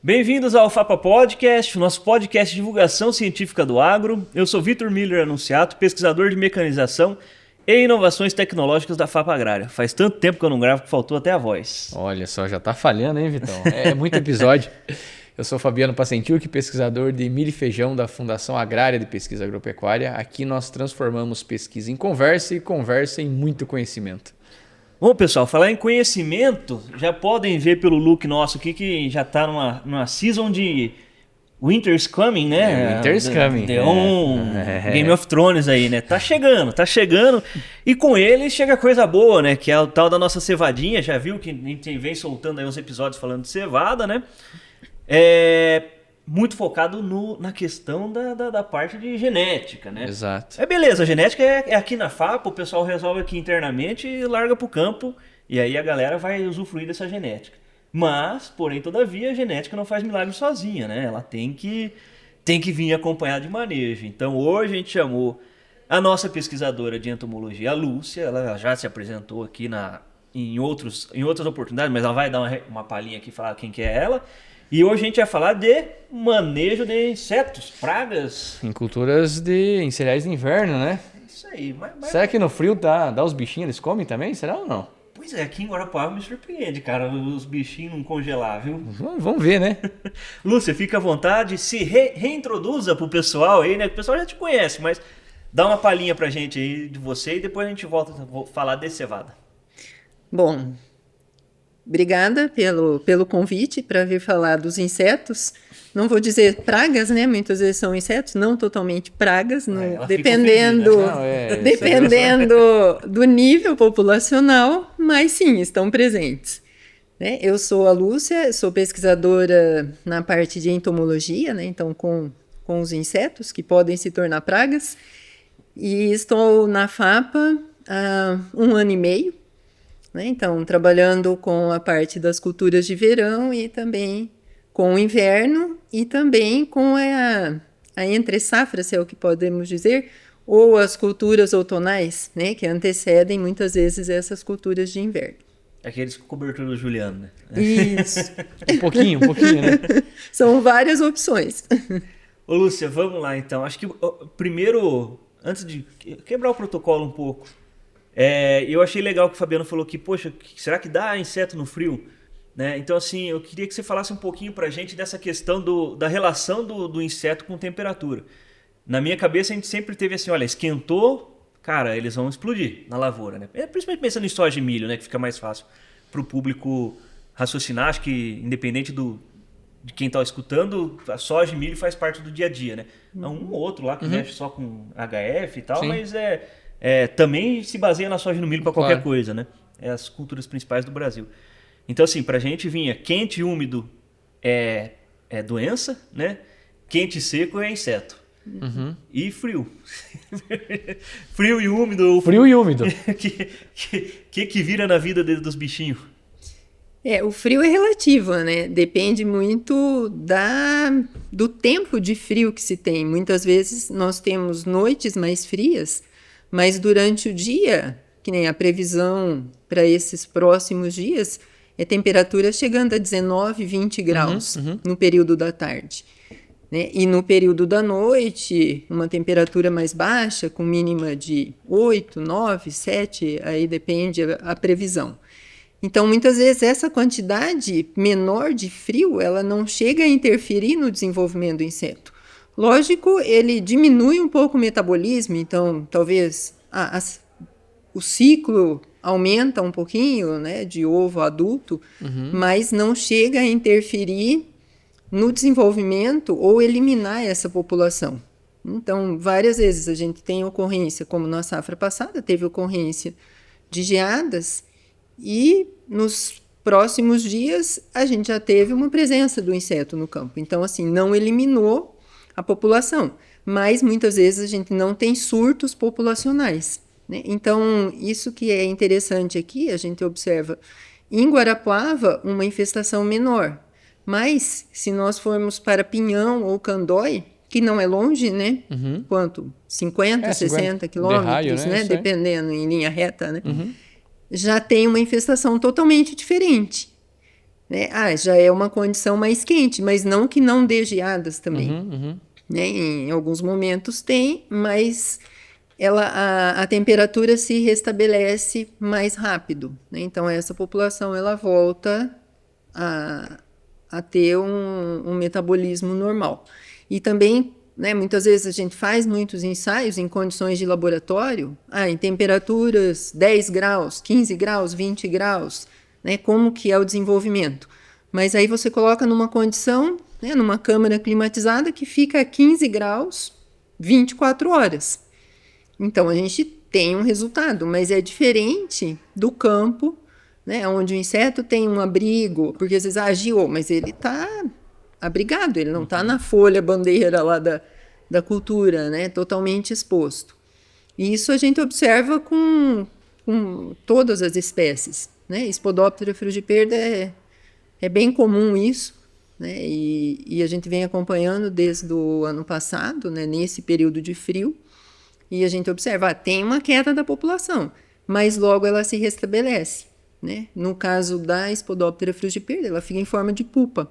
Bem-vindos ao FAPA Podcast, o nosso podcast de divulgação científica do agro. Eu sou Vitor Miller Anunciato, pesquisador de mecanização e inovações tecnológicas da FAPA Agrária. Faz tanto tempo que eu não gravo que faltou até a voz. Olha só, já tá falhando, hein, Vitão? É muito episódio. Eu sou Fabiano Pacentiuk, pesquisador de milho e feijão da Fundação Agrária de Pesquisa Agropecuária. Aqui nós transformamos pesquisa em conversa e conversa em muito conhecimento. Bom, pessoal, falar em conhecimento, já podem ver pelo look nosso aqui que já tá numa season de Winter's Coming, né? Winter's Coming. Deu um Game of Thrones aí, né? Tá chegando. E com ele chega coisa boa, né? Que é o tal da nossa cevadinha. Já viu que a gente vem soltando aí uns episódios falando de cevada, né? Muito focado na questão da parte de genética, né? Exato. Beleza, a genética é aqui na FAPA, o pessoal resolve aqui internamente e larga pro campo, e aí a galera vai usufruir dessa genética. Mas, porém, todavia, a genética não faz milagre sozinha, né? Ela tem que vir acompanhada de manejo. Então, hoje a gente chamou a nossa pesquisadora de entomologia, a Lúcia, ela já se apresentou aqui em outras oportunidades, mas ela vai dar uma palhinha aqui e falar quem que é ela. E hoje a gente vai falar de manejo de insetos, pragas. Em culturas em cereais de inverno, né? Isso aí. Será que no frio dá os bichinhos, eles comem também? Será ou não? Pois é, aqui em Guarapuava me surpreende, cara, os bichinhos não congelar, viu? Vamos ver, né? Lúcia, fica à vontade, se reintroduza pro pessoal aí, né? O pessoal já te conhece, mas dá uma palhinha pra gente aí de você e depois a gente volta a falar de cevada. Bom, obrigada pelo convite para vir falar dos insetos. Não vou dizer pragas, né? Muitas vezes são insetos, não totalmente pragas, dependendo do nível populacional, mas sim, estão presentes. Né? Eu sou a Lúcia, sou pesquisadora na parte de entomologia, né? Então com os insetos que podem se tornar pragas, e estou na FAPA há 1 ano e meio. Então, trabalhando com a parte das culturas de verão e também com o inverno e também com a entre-safra, se é o que podemos dizer, ou as culturas outonais, né, que antecedem muitas vezes essas culturas de inverno. Aqueles com cobertura do Juliano, né? Isso. um pouquinho, né? São várias opções. Ô, Lúcia, vamos lá então. Acho que primeiro, antes de quebrar o protocolo um pouco, eu achei legal que o Fabiano falou que, poxa, será que dá inseto no frio? Né? Então, assim, eu queria que você falasse um pouquinho pra gente dessa questão da relação do inseto com temperatura. Na minha cabeça, a gente sempre teve assim, olha, esquentou, cara, eles vão explodir na lavoura, né? Principalmente pensando em soja e milho, né? Que fica mais fácil pro público raciocinar. Acho que, independente de quem tá escutando, a soja e milho faz parte do dia a dia, né? Um ou outro lá que mexe só com HF e tal, sim, mas também se baseia na soja e no milho para qualquer coisa, né? É as culturas principais do Brasil. Então, assim, pra gente vinha quente e úmido é doença, né? Quente e seco é inseto. Uhum. E frio. Frio e úmido. Frio e úmido. que vira na vida dos bichinhos? O frio é relativo, né? Depende muito do tempo de frio que se tem. Muitas vezes nós temos noites mais frias, mas durante o dia, que nem a previsão para esses próximos dias, temperatura chegando a 19, 20 graus no período da tarde. Né? E no período da noite, uma temperatura mais baixa, com mínima de 8, 9, 7, aí depende a previsão. Então, muitas vezes, essa quantidade menor de frio, ela não chega a interferir no desenvolvimento do inseto. Lógico, ele diminui um pouco o metabolismo, então talvez o ciclo aumenta um pouquinho, né, de ovo a adulto, mas não chega a interferir no desenvolvimento ou eliminar essa população. Então, várias vezes a gente tem ocorrência, como na safra passada, teve ocorrência de geadas, e nos próximos dias a gente já teve uma presença do inseto no campo. Então, assim, não eliminou a população, mas muitas vezes a gente não tem surtos populacionais. Né? Então, isso que é interessante aqui, a gente observa em Guarapuava uma infestação menor, mas se nós formos para Pinhão ou Candói, que não é longe, né? Quanto? 50, 60 quilômetros, raio, né? Dependendo, em linha reta, né? Já tem uma infestação totalmente diferente. né? Já é uma condição mais quente, mas não que não dê geadas também. Né? Em alguns momentos tem, mas a temperatura se restabelece mais rápido, né? Então essa população ela volta a ter um metabolismo normal. E também, né, muitas vezes a gente faz muitos ensaios em condições de laboratório, em temperaturas 10 graus, 15 graus, 20 graus, né, como que é o desenvolvimento. Mas aí você coloca numa condição, né, numa câmara climatizada que fica a 15 graus 24 horas. Então a gente tem um resultado, mas é diferente do campo, né, onde o inseto tem um abrigo, porque às vezes agiu, mas ele está abrigado, ele não está na folha bandeira lá da cultura, né, totalmente exposto. E isso a gente observa com todas as espécies, né? Spodoptera frugiperda é bem comum isso, né? E a gente vem acompanhando desde o ano passado, né, nesse período de frio, e a gente observa, tem uma queda da população, mas logo ela se restabelece, né? No caso da Spodoptera frugiperda, ela fica em forma de pupa.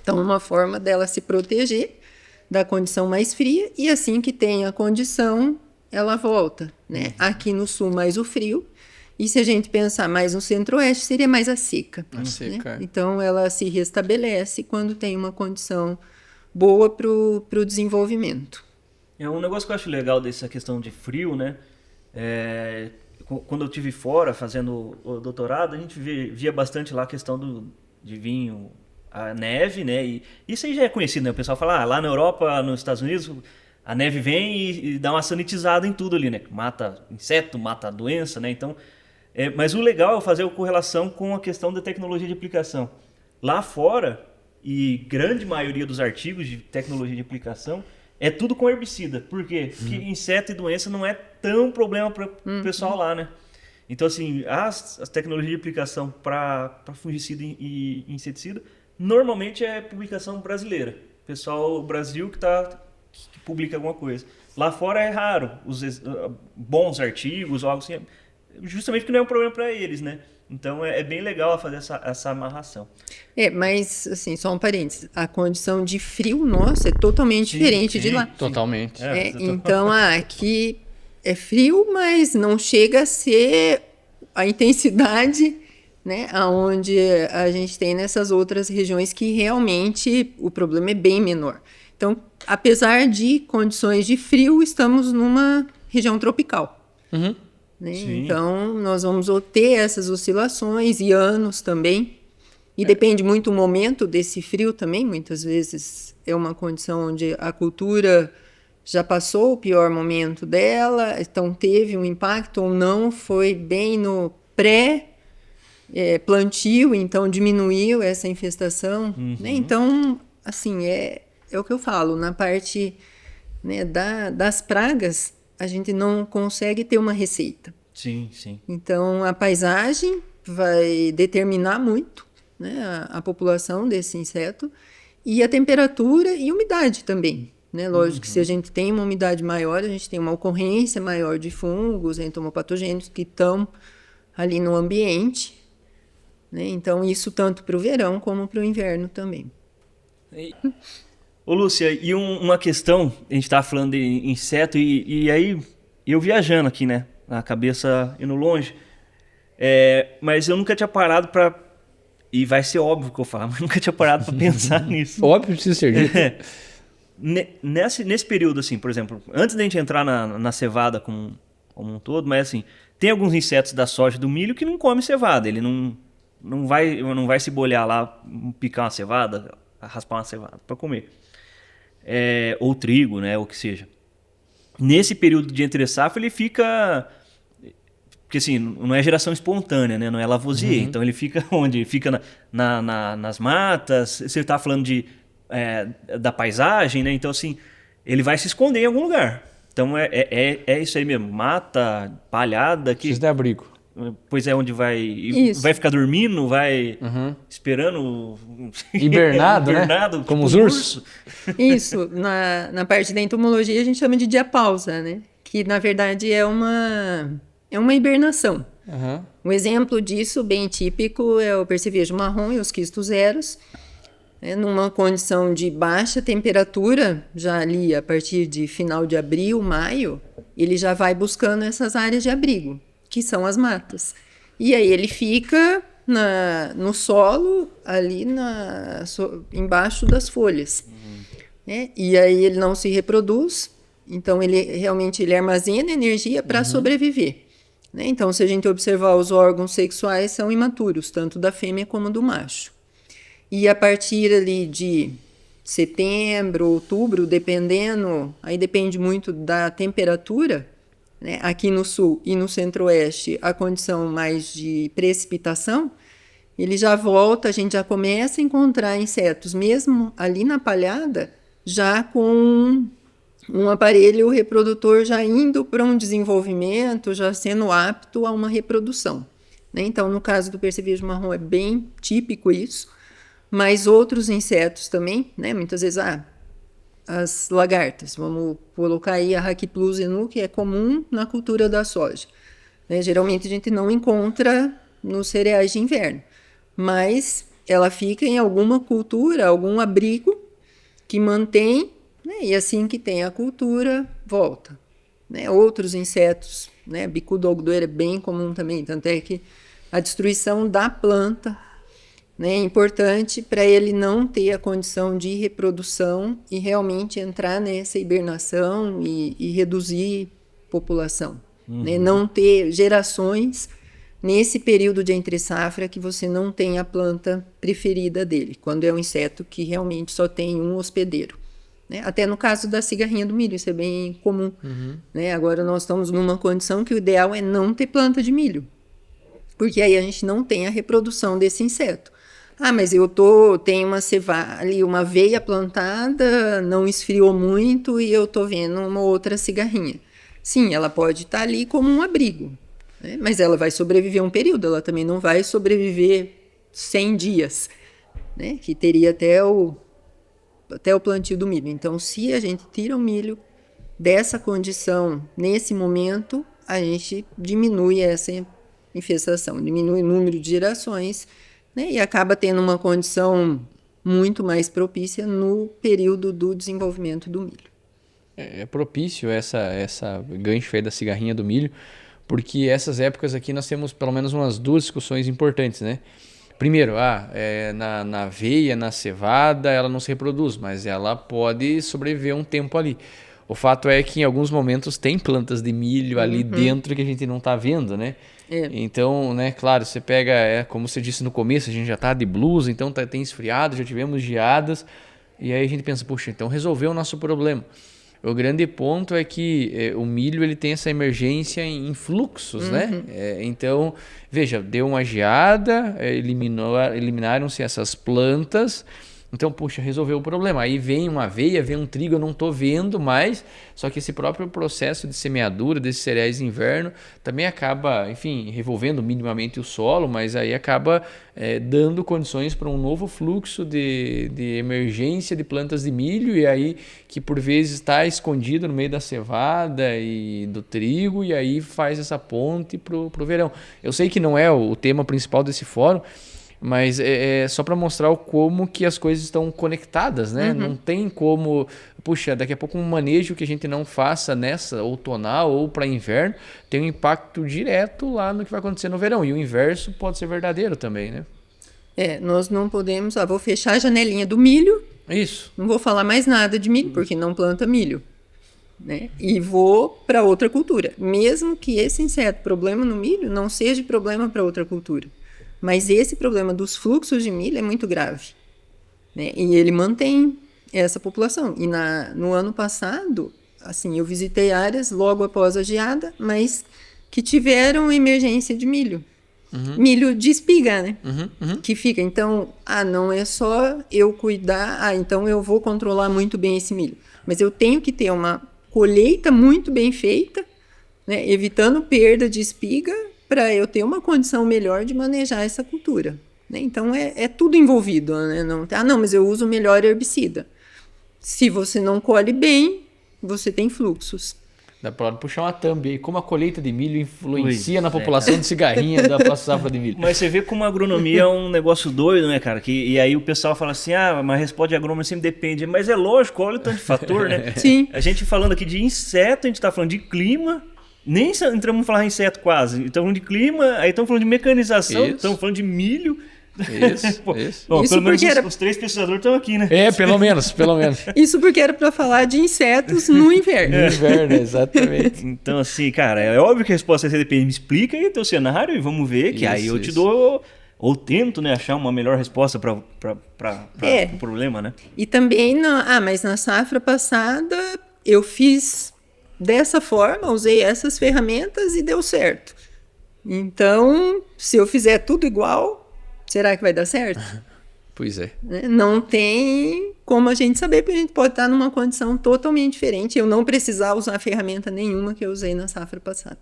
Então, uma forma dela se proteger da condição mais fria, e assim que tem a condição, ela volta, né? Aqui no sul, mais o frio, e se a gente pensar mais no centro-oeste, seria mais a seca. A seca. Né? Então, ela se restabelece quando tem uma condição boa para o desenvolvimento. É um negócio que eu acho legal dessa questão de frio, né? Quando eu estive fora fazendo o doutorado, a gente via bastante lá a questão de vinho, a neve, né? E isso aí já é conhecido, né? O pessoal fala, lá na Europa, nos Estados Unidos, a neve vem e dá uma sanitizada em tudo ali, né? Mata inseto, mata doença, né? Então, mas o legal é fazer a correlação com a questão da tecnologia de aplicação. Lá fora, e grande maioria dos artigos de tecnologia de aplicação, é tudo com herbicida. Por quê? Porque inseto e doença não é tão problema para o pessoal lá, né? Então, assim, as tecnologias de aplicação para fungicida e inseticida, normalmente é publicação brasileira. O pessoal do Brasil que publica alguma coisa. Lá fora é raro os bons artigos ou algo assim, justamente porque não é um problema para eles, né? Então é bem legal fazer essa amarração. Mas, assim, só um parênteses, a condição de frio nossa é totalmente diferente de lá. Totalmente. Então, aqui é frio, mas não chega a ser a intensidade, né, aonde a gente tem nessas outras regiões que realmente o problema é bem menor. Então, apesar de condições de frio, estamos numa região tropical. Né? Então, nós vamos ter essas oscilações e anos também. E depende muito do momento desse frio também. Muitas vezes é uma condição onde a cultura já passou o pior momento dela, então teve um impacto ou não, foi bem no pré-plantio, então diminuiu essa infestação. Né? Então, assim, é o que eu falo, na parte, né, das pragas, a gente não consegue ter uma receita. Sim, sim. Então, a paisagem vai determinar muito, né, a população desse inseto, e a temperatura e umidade também. Né? Lógico que se a gente tem uma umidade maior, a gente tem uma ocorrência maior de fungos, entomopatogênicos que estão ali no ambiente. Né? Então, isso tanto para o verão como para o inverno também. Ô Lúcia, e uma questão, a gente estava falando de inseto e aí eu viajando aqui, né, na cabeça indo longe, mas eu nunca tinha parado para, e vai ser óbvio que eu falo, mas nunca tinha parado para pensar nisso. Óbvio, precisa ser dito. Nesse período, assim, por exemplo, antes da gente entrar na cevada como um todo, mas assim, tem alguns insetos da soja e do milho que não comem cevada, ele não vai se bolhar lá, picar uma cevada, raspar uma cevada para comer. Ou trigo, né, ou o que seja. Nesse período de entre safra ele fica, porque assim, não é geração espontânea, né, não é Lavoisier, então ele fica onde? Fica nas matas. Você está falando da paisagem, né, então assim, ele vai se esconder em algum lugar. Então é isso aí mesmo, mata, palhada. Precisa de abrigo. Pois é, onde vai ficar dormindo, vai esperando... Hibernado, né? Tipo como os ursos. Isso, na parte da entomologia a gente chama de diapausa, né? Que na verdade é uma hibernação. Aham. Um exemplo disso bem típico é o percevejo marrom e os quistos zeros. Numa condição de baixa temperatura, já ali a partir de final de abril, maio, ele já vai buscando essas áreas de abrigo, que são as matas. E aí ele fica no solo, ali embaixo das folhas. E aí ele não se reproduz, então ele realmente ele armazena energia para sobreviver. Então, se a gente observar, os órgãos sexuais são imaturos, tanto da fêmea como do macho. E a partir ali de setembro, outubro, dependendo, aí depende muito da temperatura, né? Aqui no sul e no centro-oeste, a condição mais de precipitação, ele já volta, a gente já começa a encontrar insetos, mesmo ali na palhada, já com um aparelho reprodutor já indo para um desenvolvimento, já sendo apto a uma reprodução. Então, no caso do percevejo marrom, é bem típico isso. Mas outros insetos também, né? Muitas vezes, as lagartas, vamos colocar aí a Rachyplus enu, que é comum na cultura da soja. Geralmente a gente não encontra nos cereais de inverno, mas ela fica em alguma cultura, algum abrigo que mantém, né? E assim que tem a cultura, volta. Outros insetos, bicudo algodoeiro é bem comum também, tanto é que a destruição da planta é importante para ele não ter a condição de reprodução e realmente entrar nessa hibernação e reduzir população. Não ter gerações nesse período de entre-safra que você não tem a planta preferida dele, quando é um inseto que realmente só tem um hospedeiro. Até no caso da cigarrinha do milho, isso é bem comum. Agora nós estamos numa condição que o ideal é não ter planta de milho, porque aí a gente não tem a reprodução desse inseto. Mas eu tenho uma aveia plantada, não esfriou muito e eu estou vendo uma outra cigarrinha. Sim, ela pode estar ali como um abrigo, mas ela vai sobreviver um período, ela também não vai sobreviver 100 dias, que teria até o plantio do milho. Então, se a gente tira o milho dessa condição nesse momento, a gente diminui essa infestação, diminui o número de gerações, e acaba tendo uma condição muito mais propícia no período do desenvolvimento do milho. É propício essa gancho aí da cigarrinha do milho, porque essas épocas aqui nós temos pelo menos umas duas discussões importantes, né? Primeiro, na aveia, na cevada, ela não se reproduz, mas ela pode sobreviver um tempo ali. O fato é que em alguns momentos tem plantas de milho ali dentro que a gente não está vendo, né? Então, claro, você pega, como você disse no começo, a gente já está de blusa, então tem esfriado, já tivemos geadas, e aí a gente pensa, puxa, então resolveu o nosso problema. O grande ponto é que o milho ele tem essa emergência em fluxos, né? Então, veja, deu uma geada, eliminaram-se essas plantas. Então, puxa, resolveu o problema. Aí vem uma aveia, vem um trigo, eu não estou vendo mais. Só que esse próprio processo de semeadura desses cereais de inverno também acaba, enfim, revolvendo minimamente o solo, mas aí acaba dando condições para um novo fluxo de emergência de plantas de milho, e aí que por vezes está escondido no meio da cevada e do trigo, e aí faz essa ponte para o verão. Eu sei que não é o tema principal desse fórum, mas é só para mostrar como que as coisas estão conectadas, né? Não tem como, puxa, daqui a pouco um manejo que a gente não faça nessa outonal ou para inverno tem um impacto direto lá no que vai acontecer no verão. E o inverso pode ser verdadeiro também, né? Nós não podemos... vou fechar a janelinha do milho. Isso. Não vou falar mais nada de milho, porque não planta milho. E vou para outra cultura. Mesmo que esse inseto, problema no milho, não seja problema para outra cultura. Mas esse problema dos fluxos de milho é muito grave, e ele mantém essa população. E no ano passado, assim, eu visitei áreas logo após a geada, mas que tiveram emergência de milho. Milho de espiga, né? Que fica. Então, não é só eu cuidar, então eu vou controlar muito bem esse milho. Mas eu tenho que ter uma colheita muito bem feita, evitando perda de espiga, para eu ter uma condição melhor de manejar essa cultura. Então, é tudo envolvido. Não, mas eu uso melhor herbicida. Se você não colhe bem, você tem fluxos. Dá pra puxar uma thumb aí. Como a colheita de milho influencia Pois na população de cigarrinha da próxima safra de milho. Mas você vê como a agronomia é um negócio doido, né, cara? E aí o pessoal fala assim, mas a resposta de agrônomo sempre depende. Mas é lógico, olha o tanto de fator, né? Sim. A gente falando aqui de inseto, a gente tá falando de clima, nem entramos a falar em inseto quase. Estamos falando de clima, aí estamos falando de mecanização, Isso. estamos falando de milho. Isso, Pô, isso. Bom, Isso pelo menos porque os três pesquisadores estão aqui, né? Pelo menos. Isso porque era para falar de insetos no inverno. No inverno, exatamente. Então, assim, cara, é óbvio que a resposta vai ser depende. Me explica aí teu cenário e vamos ver, que aí eu te dou, ou tento, né, achar uma melhor resposta para o problema, né? E também, mas na safra passada eu fiz dessa forma, usei essas ferramentas e deu certo. Então, se eu fizer tudo igual, será que vai dar certo? Pois é. Não tem como a gente saber, porque a gente pode estar numa condição totalmente diferente. Eu não precisar usar ferramenta nenhuma que eu usei na safra passada.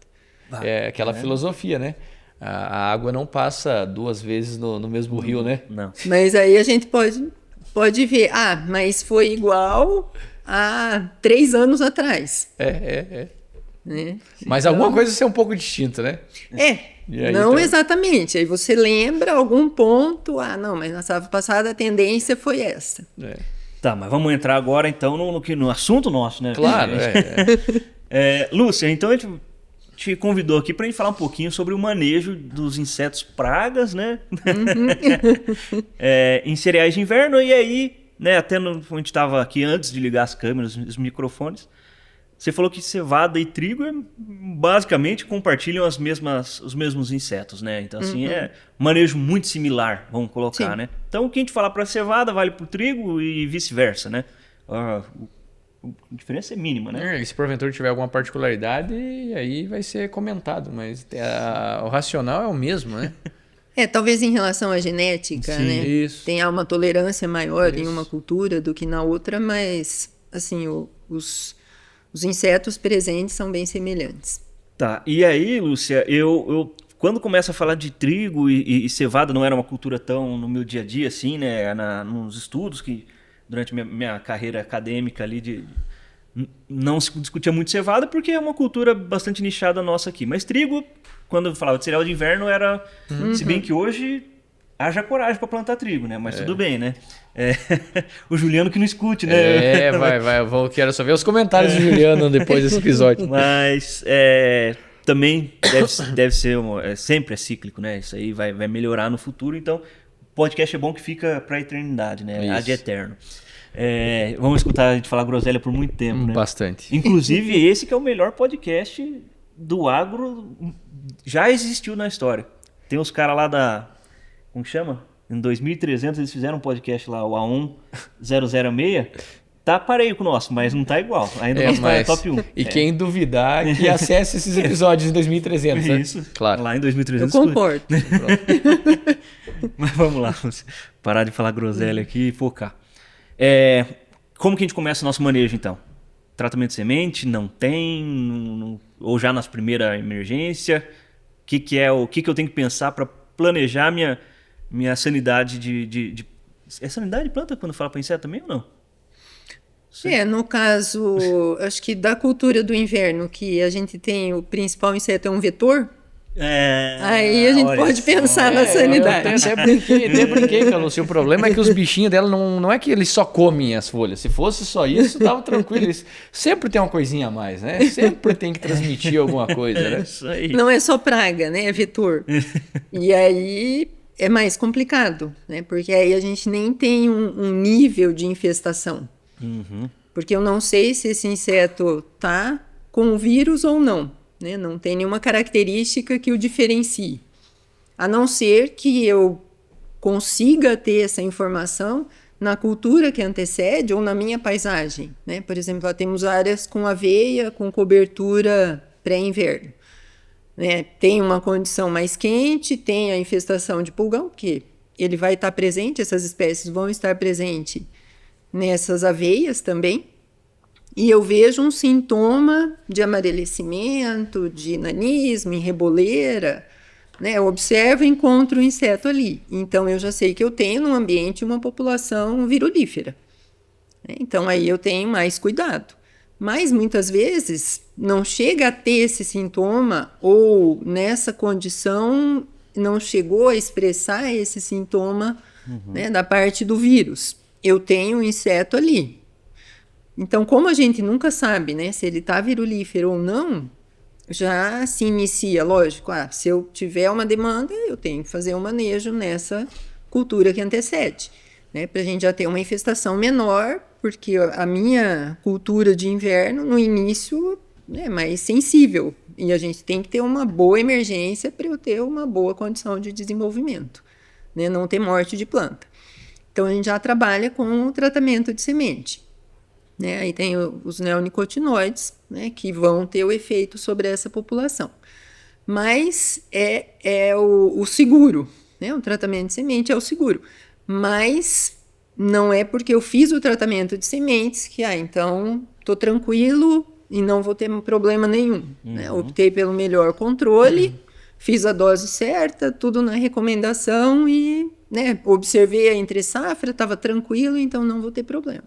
É aquela filosofia, né? A água não passa duas vezes no mesmo rio, né? Não. Mas aí a gente pode ver, mas foi igual a 3 anos atrás. Né? Mas alguma coisa ser um pouco distinta, né? E aí, não então... exatamente. Aí você lembra algum ponto, não, mas na safra passada a tendência foi essa. Tá, mas vamos entrar agora então no assunto nosso, né? Claro, Lúcia, então a gente te convidou aqui para a gente falar um pouquinho sobre o manejo dos insetos pragas, né? Em cereais de inverno, e aí, né, até a gente estava aqui antes de ligar as câmeras, os microfones, você falou que cevada e trigo basicamente compartilham os mesmos insetos, né? Então, assim, é manejo muito similar, vamos colocar, né? Então, o que a gente falar para cevada vale para o trigo e vice-versa, né? A diferença é mínima, né? E se porventura tiver alguma particularidade, aí vai ser comentado, mas o racional é o mesmo, né? Talvez em relação à genética, Sim, né? isso. Tenha uma tolerância maior em uma cultura do que na outra, mas, assim, os insetos presentes são bem semelhantes. Tá, e aí, Lúcia, eu quando começo a falar de trigo e cevada, não era uma cultura tão no meu dia a dia, assim, né? Nos estudos que durante minha carreira acadêmica ali não se discutia muito cevada, porque é uma cultura bastante nichada nossa aqui. Mas trigo, quando eu falava de cereal de inverno, era... Se bem que hoje haja coragem para plantar trigo, né? Mas tudo bem, né? O Juliano que não escute, né? Eu quero só ver os comentários do Juliano depois desse episódio. Mas também deve ser, sempre é cíclico, né? Isso aí vai melhorar no futuro, então o podcast é bom que fica para a eternidade, né? Ad eterno. Vamos escutar a gente falar groselha por muito tempo, né? Bastante. Inclusive esse que é o melhor podcast do agro, já existiu na história. Tem os caras lá como chama? Em 2300 eles fizeram um podcast lá, o A1 006. Tá pareio com o nosso, mas não tá igual. Ainda não está top 1. E quem duvidar que acesse esses episódios em 2300. Isso, né? Claro. Lá em 2300. Eu concordo. Mas vamos lá, parar de falar groselha aqui e focar. Como que a gente começa o nosso manejo, então? Tratamento de semente? Não tem? Ou já nas primeiras emergências? O que eu tenho que pensar para planejar minha sanidade de... É sanidade de planta quando fala para inseto também ou não? No caso, acho que da cultura do inverno, que a gente tem o principal inseto é um vetor, aí a gente pode pensar na sanidade. Eu até brinquei, Lúcia. O problema é que os bichinhos dela não é que eles só comem as folhas. Se fosse só isso, tava tranquilo. Eles sempre tem uma coisinha a mais, né? Sempre tem que transmitir alguma coisa, né? Isso aí. Não é só praga, né? É vetor. E aí é mais complicado, né? Porque aí a gente nem tem um nível de infestação. Porque eu não sei se esse inseto tá com o vírus ou não, né? Não tem nenhuma característica que o diferencie. A não ser que eu consiga ter essa informação na cultura que antecede ou na minha paisagem, né? Por exemplo, lá temos áreas com aveia, com cobertura pré-inverno, né? Tem uma condição mais quente, tem a infestação de pulgão, que ele vai estar presente, essas espécies vão estar presentes nessas aveias também, e eu vejo um sintoma de amarelecimento, de nanismo, enreboleira, né? Eu observo e encontro o inseto ali. Então, eu já sei que eu tenho no ambiente uma população virulífera. Então, aí eu tenho mais cuidado. Mas muitas vezes não chega a ter esse sintoma ou nessa condição não chegou a expressar esse sintoma, né, da parte do vírus. Eu tenho um inseto ali. Então, como a gente nunca sabe, né, se ele está virulífero ou não, já se inicia, lógico, se eu tiver uma demanda, eu tenho que fazer um manejo nessa cultura que antecede, né, para a gente já ter uma infestação menor, porque a minha cultura de inverno, no início, é mais sensível, e a gente tem que ter uma boa emergência para eu ter uma boa condição de desenvolvimento, né, não ter morte de planta. Então, a gente já trabalha com o tratamento de semente. Né? Aí tem os neonicotinoides, né, que vão ter o efeito sobre essa população. Mas é o seguro, né? O tratamento de semente é o seguro. Mas não é porque eu fiz o tratamento de sementes que, então, estou tranquilo e não vou ter problema nenhum. Né? Optei pelo melhor controle, fiz a dose certa, tudo na recomendação e, né, observei a entre-safra, estava tranquilo, então não vou ter problema.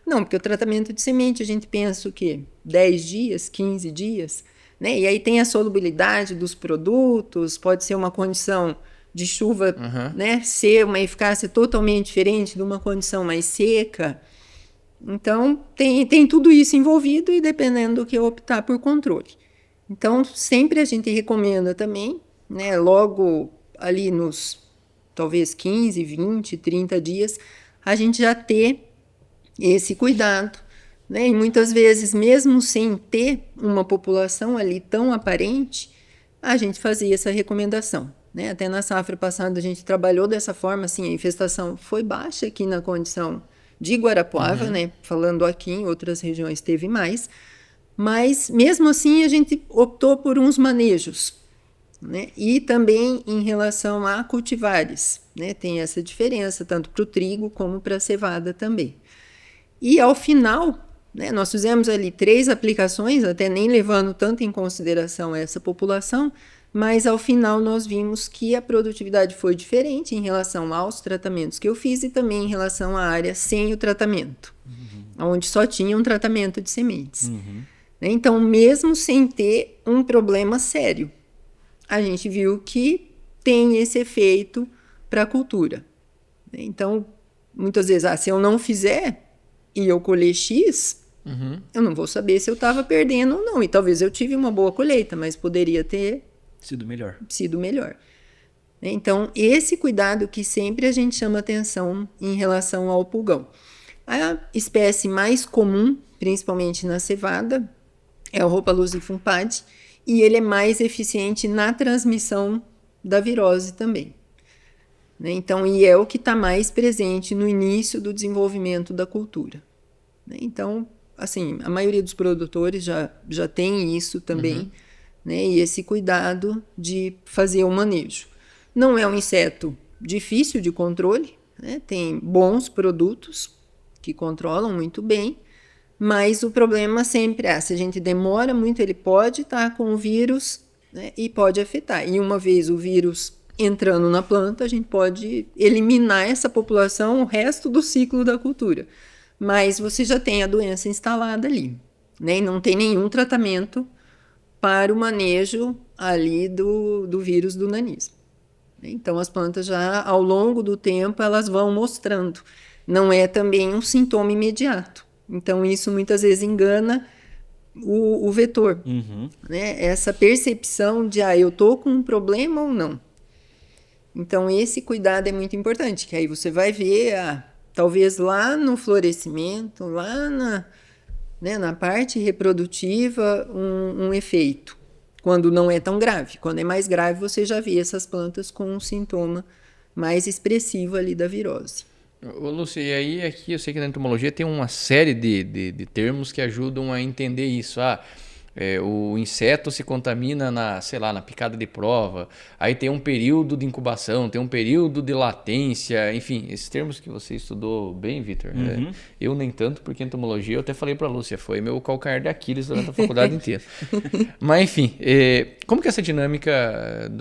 Não, porque o tratamento de semente, a gente pensa o quê? 10 dias, 15 dias, né? E aí tem a solubilidade dos produtos, pode ser uma condição de chuva, né, ser uma eficácia totalmente diferente de uma condição mais seca. Então, tem tudo isso envolvido e dependendo do que eu optar por controle. Então, sempre a gente recomenda também, né, logo ali nos, talvez 15, 20, 30 dias, a gente já ter esse cuidado, né? E muitas vezes, mesmo sem ter uma população ali tão aparente, a gente fazia essa recomendação, né? Até na safra passada a gente trabalhou dessa forma, assim, a infestação foi baixa aqui na condição de Guarapuava, né? Falando aqui, em outras regiões teve mais, mas mesmo assim a gente optou por uns manejos, né? E também em relação a cultivares, né? Tem essa diferença tanto para o trigo como para a cevada também. E ao final, né, nós fizemos ali 3 aplicações, até nem levando tanto em consideração essa população, mas ao final nós vimos que a produtividade foi diferente em relação aos tratamentos que eu fiz e também em relação à área sem o tratamento, onde só tinha um tratamento de sementes. Então, mesmo sem ter um problema sério, a gente viu que tem esse efeito para a cultura. Então, muitas vezes, se eu não fizer e eu colher X, eu não vou saber se eu estava perdendo ou não. E talvez eu tive uma boa colheita, mas poderia ter sido melhor. Então, esse cuidado que sempre a gente chama atenção em relação ao pulgão. A espécie mais comum, principalmente na cevada, é o Rhopalus fumpade, e ele é mais eficiente na transmissão da virose também. Então, e é o que está mais presente no início do desenvolvimento da cultura. Então, assim, a maioria dos produtores já tem isso também, né? E esse cuidado de fazer o manejo. Não é um inseto difícil de controle, né? Tem bons produtos que controlam muito bem, mas o problema sempre é, se a gente demora muito, ele pode estar com o vírus, né? E pode afetar. E uma vez o vírus entrando na planta, a gente pode eliminar essa população o resto do ciclo da cultura. Mas você já tem a doença instalada ali, né? E não tem nenhum tratamento para o manejo ali do vírus do nanismo. Então, as plantas já, ao longo do tempo, elas vão mostrando. Não é também um sintoma imediato. Então, isso muitas vezes engana o vetor. Né? Essa percepção de, eu estou com um problema ou não. Então, esse cuidado é muito importante, que aí você vai ver, talvez lá no florescimento, lá na parte reprodutiva, um efeito, quando não é tão grave. Quando é mais grave, você já vê essas plantas com um sintoma mais expressivo ali da virose. Ô, Lúcia, e aí aqui eu sei que na entomologia tem uma série de termos que ajudam a entender isso. O inseto se contamina na picada de prova, aí tem um período de incubação, tem um período de latência, enfim, esses termos que você estudou bem, Vitor. Eu nem tanto, porque entomologia, eu até falei para a Lúcia, foi meu calcanhar de Aquiles durante a faculdade inteira. Mas enfim, como que é essa dinâmica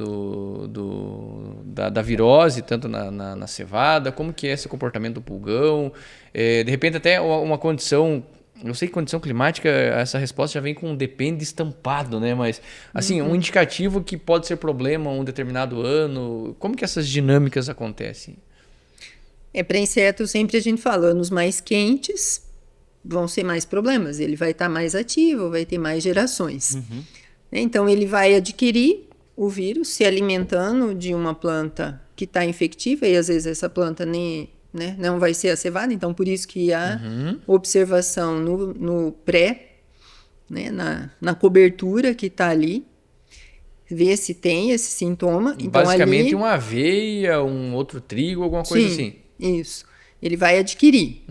da virose, tanto na cevada, como que é esse comportamento do pulgão, de repente até uma condição Eu sei que condição climática, essa resposta já vem com um depende estampado, né? Mas, assim, um indicativo que pode ser problema um determinado ano. Como que essas dinâmicas acontecem? Para inseto, sempre a gente fala, anos mais quentes vão ser mais problemas. Ele vai estar mais ativo, vai ter mais gerações. Então, ele vai adquirir o vírus se alimentando de uma planta que está infectiva, e às vezes essa planta nem... né, não vai ser a cevada, então por isso que há observação no pré, né, na cobertura que está ali, ver se tem esse sintoma. Então, basicamente ali, uma aveia, um outro trigo, alguma coisa assim. Isso. Ele vai adquirir.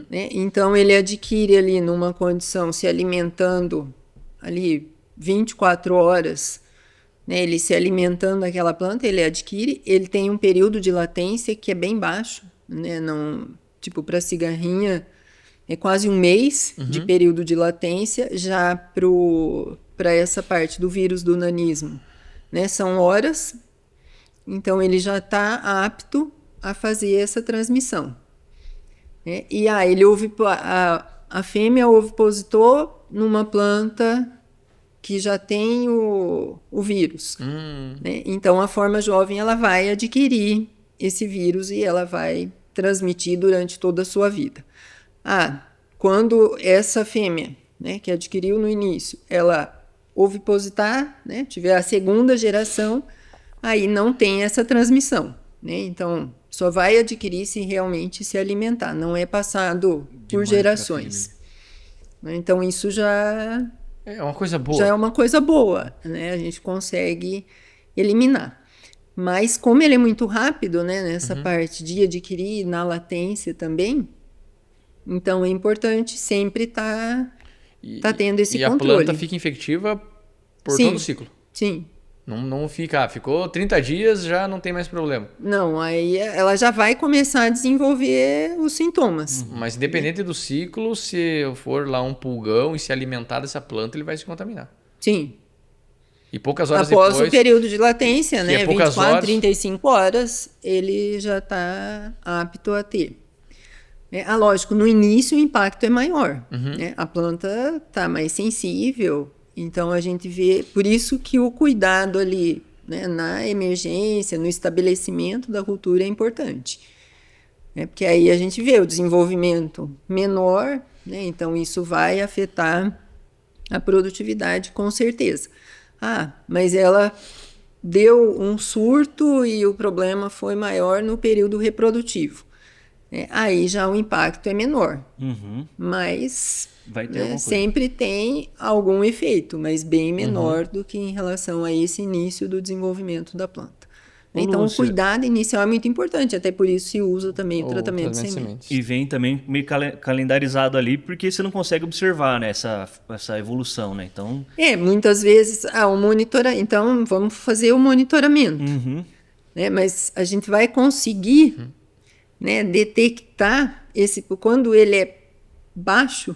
Né? Então ele adquire ali numa condição, se alimentando ali 24 horas, né, ele se alimentando daquela planta, ele adquire, ele tem um período de latência que é bem baixo, né? Não, tipo, para cigarrinha é quase um mês de período de latência, já para essa parte do vírus do nanismo, né? São horas, então ele já está apto a fazer essa transmissão, né? E ele a fêmea ovipositor numa planta que já tem o vírus, né? Então a forma jovem ela vai adquirir esse vírus e ela vai transmitir durante toda a sua vida. Quando essa fêmea, né, que adquiriu no início, ela ovipositar, né, tiver a segunda geração, aí não tem essa transmissão, né? Então só vai adquirir se realmente se alimentar, não é passado por gerações. Então isso já é uma coisa boa. Já é uma coisa boa, né? A gente consegue eliminar. Mas como ele é muito rápido, né, nessa parte de adquirir, na latência também, então é importante sempre estar tendo esse controle. E a planta fica infectiva por todo o ciclo? Sim. Não fica, ficou 30 dias, já não tem mais problema. Não, aí ela já vai começar a desenvolver os sintomas. Mas independente do ciclo, se for lá um pulgão e se alimentar dessa planta, ele vai se contaminar. Sim. E poucas horas após depois... o período de latência, né, 24, horas... 35 horas, ele já está apto a ter. Lógico, no início o impacto é maior. Né? A planta está mais sensível, então a gente vê... Por isso que o cuidado ali, né, na emergência, no estabelecimento da cultura é importante. Porque aí a gente vê o desenvolvimento menor, né, então isso vai afetar a produtividade com certeza. Mas ela deu um surto e o problema foi maior no período reprodutivo. Aí já o impacto é menor. Mas vai ter sempre tem algum efeito, mas bem menor do que em relação a esse início do desenvolvimento da planta. Então, o cuidado inicial é muito importante, até por isso se usa também o tratamento de sementes. E vem também meio calendarizado ali, porque você não consegue observar, né, essa evolução, né? Então... muitas vezes, então vamos fazer o monitoramento. Né? Mas a gente vai conseguir né, detectar quando ele é baixo,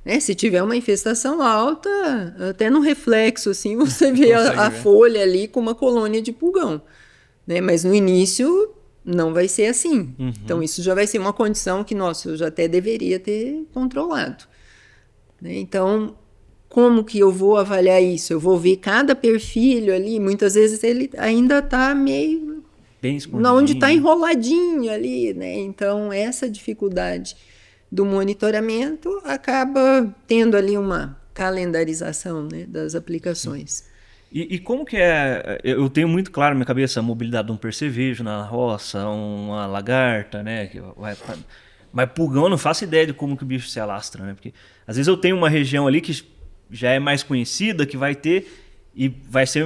né? Se tiver uma infestação alta, até no reflexo, assim, você vê a folha ali com uma colônia de pulgão. Né? Mas no início não vai ser assim. Então isso já vai ser uma condição que, eu já até deveria ter controlado. Né? Então, como que eu vou avaliar isso? Eu vou ver cada perfil ali, muitas vezes ele ainda está meio... bem escondidinho. Onde está enroladinho ali, né? Então essa dificuldade do monitoramento acaba tendo ali uma calendarização, né, das aplicações. E como que é... Eu tenho muito claro na minha cabeça a mobilidade de um percevejo na roça, uma lagarta, né? Mas pulgão eu não faço ideia de como que o bicho se alastra, né? Porque às vezes eu tenho uma região ali que já é mais conhecida, que vai ter... E vai ser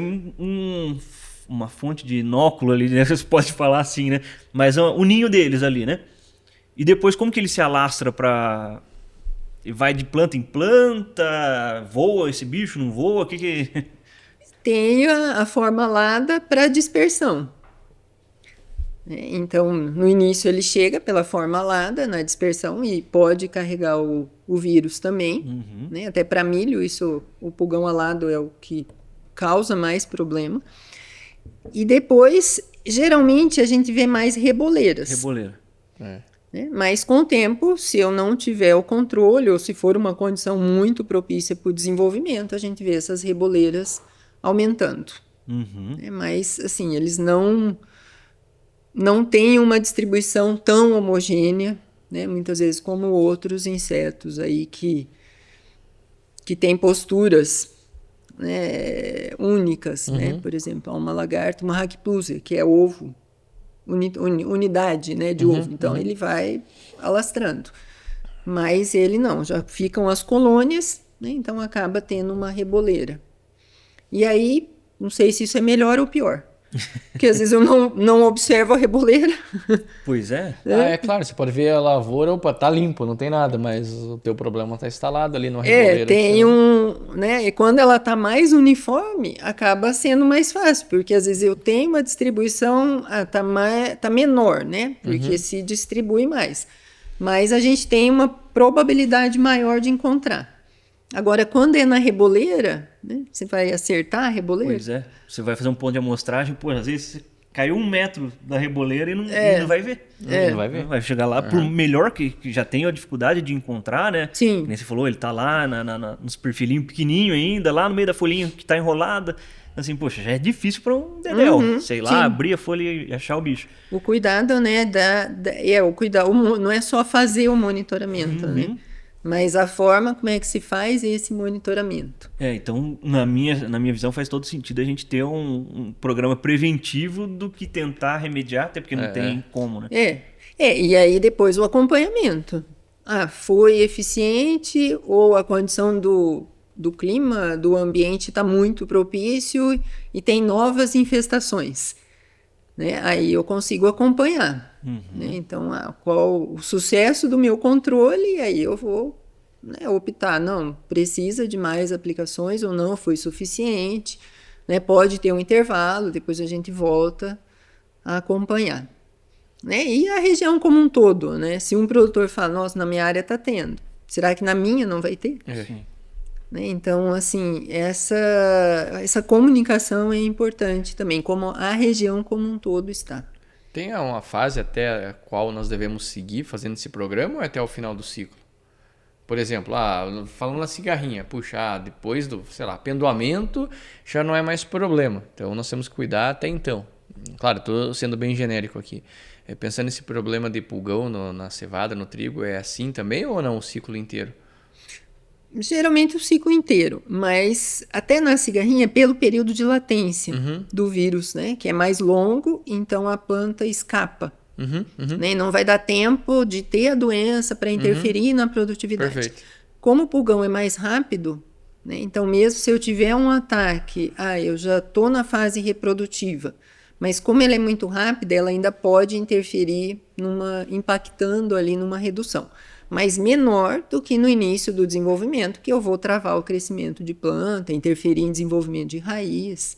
uma fonte de inóculo ali, né? Você pode falar assim, né? Mas é o ninho deles ali, né? E depois como que ele se alastra para... Vai de planta em planta? Voa esse bicho? Não voa? O que... Tem a forma alada para dispersão. Então, no início ele chega pela forma alada na dispersão e pode carregar o vírus também. Né? Até para milho, o pulgão alado é o que causa mais problema. E depois, geralmente, a gente vê mais reboleiras. Reboleira. né? Mas com o tempo, se eu não tiver o controle ou se for uma condição muito propícia para o desenvolvimento, a gente vê essas reboleiras aumentando. Uhum. Né? Mas, assim, eles não têm uma distribuição tão homogênea, né? Muitas vezes como outros insetos aí que têm posturas, né, únicas, né? Por exemplo, há uma lagarta, uma Hackplusia, que é ovo, unidade, né, de ovo. Então, ele vai alastrando. Mas ele não, já ficam as colônias, né? Então acaba tendo uma reboleira. E aí, não sei se isso é melhor ou pior. Porque às vezes eu não observo a reboleira. Pois é. É claro, você pode ver a lavoura, opa, tá limpo, não tem nada, mas o teu problema tá instalado ali no reboleiro. Tem né? E quando ela tá mais uniforme, acaba sendo mais fácil, porque às vezes eu tenho uma distribuição, tá menor, né? Porque se distribui mais. Mas a gente tem uma probabilidade maior de encontrar. Agora, quando é na reboleira, né? Você vai acertar a reboleira? Pois é. Você vai fazer um ponto de amostragem, pô, às vezes você caiu 1 metro da reboleira e não vai ver. Não vai ver. Vai chegar lá, por melhor que já tenha a dificuldade de encontrar, né? Sim. Que nem você falou, ele tá lá nos perfilinhos pequenininho ainda, lá no meio da folhinha que tá enrolada. Assim, poxa, já é difícil para um dedéu. Sei lá, sim. abrir a folha e achar o bicho. O cuidado, né, o cuidado, não é só fazer o monitoramento, né? Mas a forma como é que se faz esse monitoramento. Então, na minha visão, faz todo sentido a gente ter um programa preventivo do que tentar remediar, até porque não tem como, né? E aí depois o acompanhamento. Foi eficiente ou a condição do clima, do ambiente está muito propício e tem novas infestações. Né? Aí eu consigo acompanhar. Né? Então, qual o sucesso do meu controle, aí eu vou, né, optar, não, precisa de mais aplicações ou não, foi suficiente, né? Pode ter um intervalo, depois a gente volta a acompanhar. Né? E a região como um todo, né? Se um produtor fala, nossa, na minha área está tendo, será que na minha não vai ter? Sim. Né? Então, assim, essa comunicação é importante também, como a região como um todo está. Tem uma fase até a qual nós devemos seguir fazendo esse programa ou é até o final do ciclo? Por exemplo, falando na cigarrinha, puxa, depois do, sei lá, pendoamento já não é mais problema. Então, nós temos que cuidar até então. Claro, estou sendo bem genérico aqui. Pensando nesse problema de pulgão na cevada, no trigo, é assim também ou não o ciclo inteiro? Geralmente o ciclo inteiro, mas até na cigarrinha pelo período de latência do vírus, né? Que é mais longo, então a planta escapa. Né? Não vai dar tempo de ter a doença para interferir na produtividade. Perfeito. Como o pulgão é mais rápido, né? Então mesmo se eu tiver um ataque, eu já estou na fase reprodutiva, mas como ela é muito rápida, ela ainda pode interferir impactando ali numa redução. Mas menor do que no início do desenvolvimento, que eu vou travar o crescimento de planta, interferir em desenvolvimento de raiz,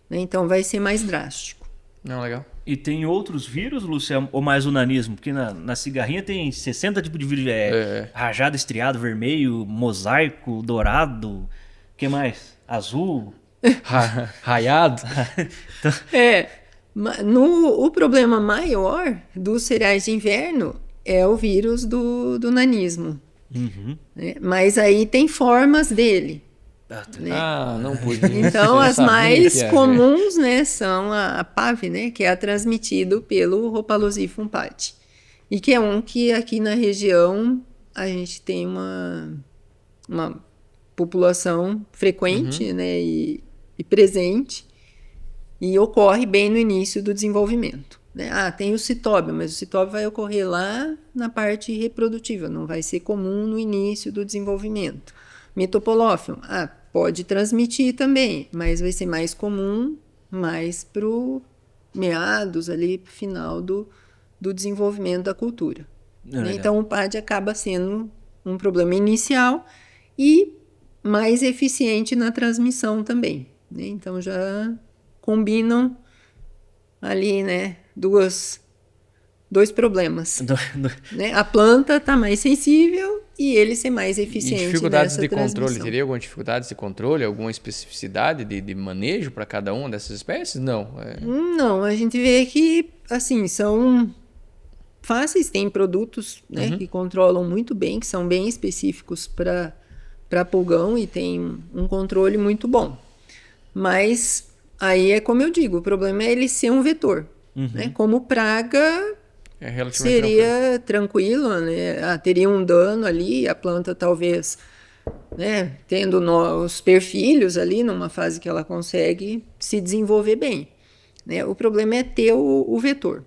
né? Então vai ser mais drástico. Não, legal. E tem outros vírus, Lúcia, ou mais o nanismo? Porque na cigarrinha tem 60 tipos de vírus, rajado, estriado, vermelho, mosaico, dourado, o que mais? Azul? Raiado? O problema maior dos cereais de inverno é o vírus do nanismo. Né? Mas aí tem formas dele. Né? Não podia. Então, as mais comuns, né, são a PAV, né, que é transmitido pelo Rhopalosifum padi. E que é um que aqui na região a gente tem uma população frequente, né, e presente, e ocorre bem no início do desenvolvimento. Né? Tem o citóbio, mas o citóbio vai ocorrer lá na parte reprodutiva, não vai ser comum no início do desenvolvimento. Mitopolófium, pode transmitir também, mas vai ser mais comum mais para o meados ali, pro final do desenvolvimento da cultura. Né? Então o PAD acaba sendo um problema inicial e mais eficiente na transmissão também. Né? Então já combinam ali, né, dois problemas. Né? A planta está mais sensível e ele ser mais eficiente. E dificuldades nessa de transmissão. controle? Teria alguma dificuldade de controle? Alguma especificidade de manejo para cada uma dessas espécies? Não. Não, a gente vê que, assim, são fáceis, tem produtos, né, que controlam muito bem, que são bem específicos para pulgão e tem um controle muito bom. Mas aí é como eu digo, o problema é ele ser um vetor. Né? Como praga, seria tranquilo, né? Teria um dano ali, a planta talvez, né, tendo os perfilhos ali numa fase que ela consegue se desenvolver bem. Né? O problema é ter o vetor.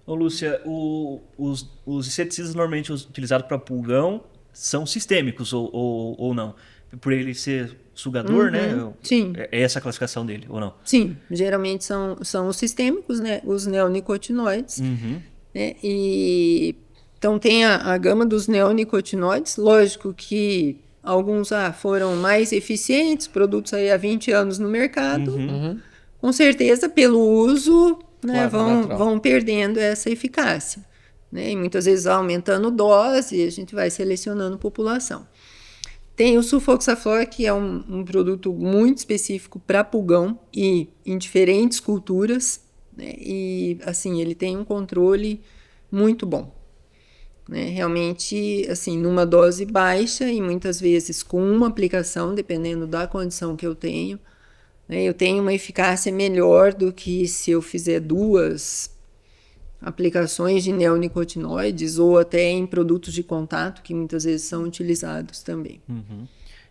Ô, Lúcia, os inseticidas normalmente utilizados para pulgão são sistêmicos ou não? Por ele ser sugador, né? Sim. É essa a classificação dele, ou não? Sim, geralmente são os sistêmicos, né? Os neonicotinoides. Né? Então tem a gama dos neonicotinoides. Lógico que alguns foram mais eficientes, produtos aí há 20 anos no mercado. Com certeza, pelo uso, né, vão perdendo essa eficácia. Né? E muitas vezes aumentando dose, e a gente vai selecionando população. Tem o sulfoxaflor, que é um produto muito específico para pulgão e em diferentes culturas. Né? E, assim, ele tem um controle muito bom. Né? Realmente, assim, numa dose baixa e muitas vezes com uma aplicação, dependendo da condição que eu tenho, né? Eu tenho uma eficácia melhor do que se eu fizer 2 aplicações de neonicotinoides ou até em produtos de contato que muitas vezes são utilizados também.